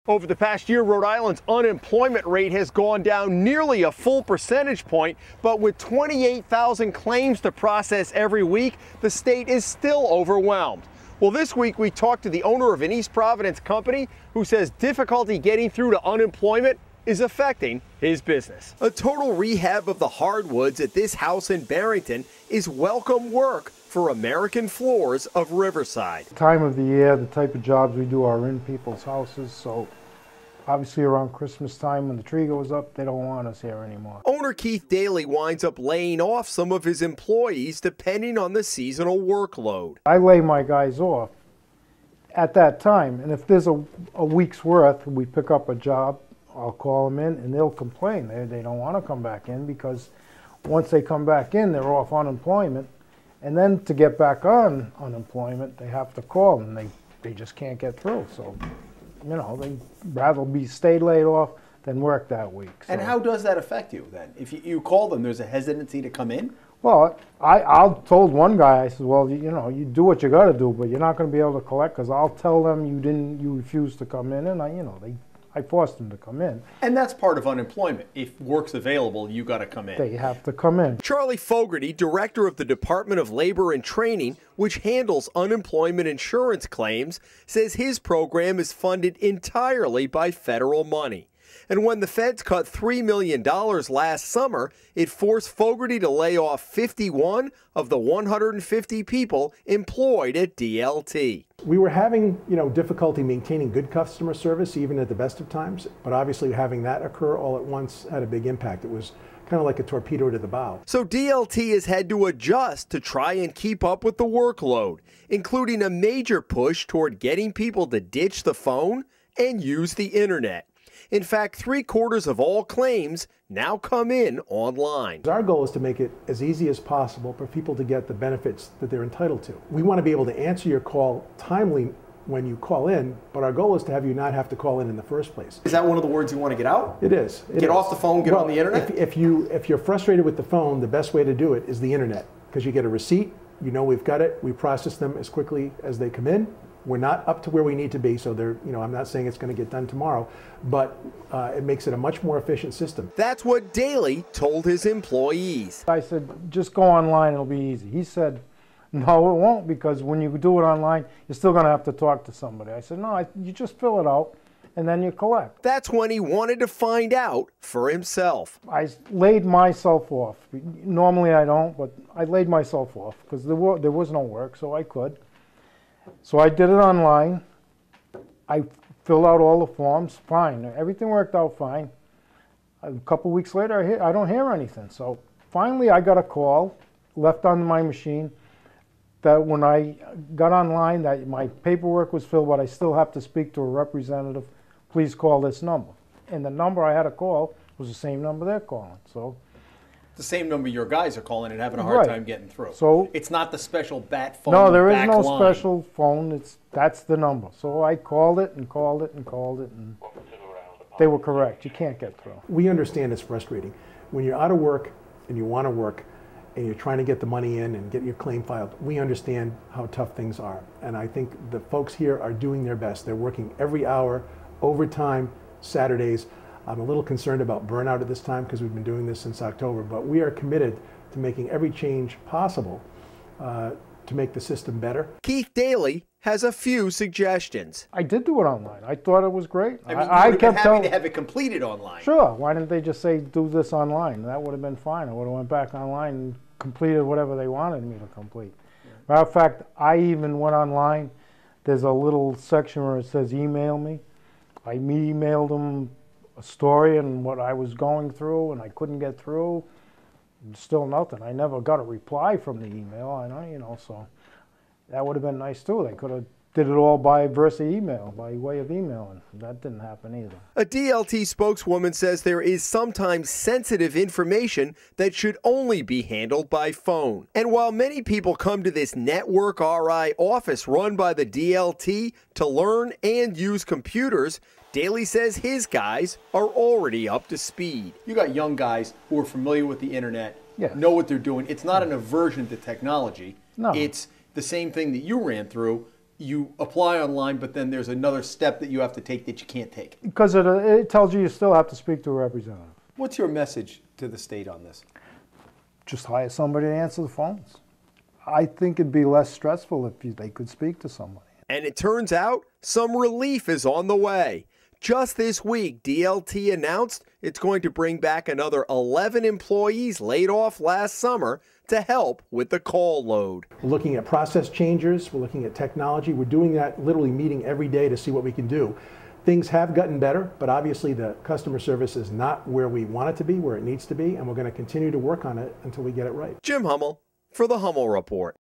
Over the past year, Rhode Island's unemployment rate has gone down nearly a full percentage point, but with 28,000 claims to process every week, the state is still overwhelmed. Well, this week we talked to the owner of an East Providence company who says difficulty getting through to unemployment is affecting his business. A total rehab of the hardwoods at this house in Barrington is welcome work for American Floors of Riverside. Time of the year, the type of jobs we do are in people's houses, so obviously around Christmas time when the tree goes up, they don't want us here anymore. Owner Keith Daly winds up laying off some of his employees depending on the seasonal workload. I lay my guys off at that time, and if there's a week's worth, we pick up a job, I'll call them in and they'll complain. They don't want to come back in because once they come back in, they're off unemployment. And then to get back on unemployment, they have to call and they just can't get through. So, you know, they'd rather stay laid off than work that week. So. And how does that affect you then? If you call them, there's a hesitancy to come in? Well, I told one guy, I said, well, you know, you do what you got to do, but you're not going to be able to collect because I'll tell them you refused to come in, and I forced them to come in. And that's part of unemployment. If work's available, you got to come in. They have to come in. Charlie Fogarty, director of the Department of Labor and Training, which handles unemployment insurance claims, says his program is funded entirely by federal money. And when the feds cut $3 million last summer, it forced Fogarty to lay off 51 of the 150 people employed at DLT. We were having, difficulty maintaining good customer service even at the best of times, but obviously having that occur all at once had a big impact. It was kind of like a torpedo to the bow. So DLT has had to adjust to try and keep up with the workload, including a major push toward getting people to ditch the phone and use the internet. In fact, 3/4 of all claims now come in online. Our goal is to make it as easy as possible for people to get the benefits that they're entitled to. We want to be able to answer your call timely when you call in, but our goal is to have you not have to call in the first place. Is that one of the words you want to get out? It is. Get off the phone, get on the internet? If you're frustrated with the phone, the best way to do it is the internet, because you get a receipt, you know we've got it, we process them as quickly as they come in. We're not up to where we need to be, so I'm not saying it's going to get done tomorrow, but it makes it a much more efficient system. That's what Daly told his employees. I said, just go online, it'll be easy. He said, no, it won't, because when you do it online, you're still going to have to talk to somebody. I said, no, you just fill it out, and then you collect. That's when he wanted to find out for himself. I laid myself off. Normally I don't, but I laid myself off, because there was no work, so I could. So I did it online. I filled out all the forms, fine. Everything worked out fine. A couple weeks later, I don't hear anything. So finally I got a call, left on my machine, that when I got online, that my paperwork was filled, but I still have to speak to a representative. Please call this number. And the number I had to call was the same number they're calling. So the same number your guys are calling and having a hard time getting through. So it's not the special bat phone. No, there is no line. special phone. That's the number. So I called it and called it and called it, and they were correct. You can't get through. We understand it's frustrating. When you're out of work and you want to work and you're trying to get the money in and get your claim filed, we understand how tough things are. And I think the folks here are doing their best. They're working every hour, overtime, Saturdays. I'm a little concerned about burnout at this time because we've been doing this since October, but we are committed to making every change possible to make the system better. Keith Daly has a few suggestions. I did do it online. I thought it was great. I mean, you would have been happy to have it completed online. Sure. Why didn't they just say, do this online? That would have been fine. I would have went back online and completed whatever they wanted me to complete. Yeah. Matter of fact, I even went online. There's a little section where it says email me. I emailed them a story and what I was going through, and I couldn't get through. Still nothing. I never got a reply from the email. I know, so that would have been nice too. They could have did it all by email, by way of emailing. That didn't happen either. A DLT spokeswoman says there is sometimes sensitive information that should only be handled by phone. And while many people come to this Network RI office run by the DLT to learn and use computers, Daly says his guys are already up to speed. You got young guys who are familiar with the internet, yes, know what they're doing. It's not an aversion to technology. No. It's the same thing that you ran through. you apply online, but then there's another step that you have to take that you can't take. Because it tells you still have to speak to a representative. What's your message to the state on this? Just hire somebody to answer the phones. I think it'd be less stressful if they could speak to somebody. And it turns out some relief is on the way. Just this week, DLT announced it's going to bring back another 11 employees laid off last summer to help with the call load. We're looking at process changers, we're looking at technology, we're doing that, literally meeting every day to see what we can do. Things have gotten better, but obviously the customer service is not where we want it to be, where it needs to be, and we're going to continue to work on it until we get it right. Jim Hummel for the Hummel Report.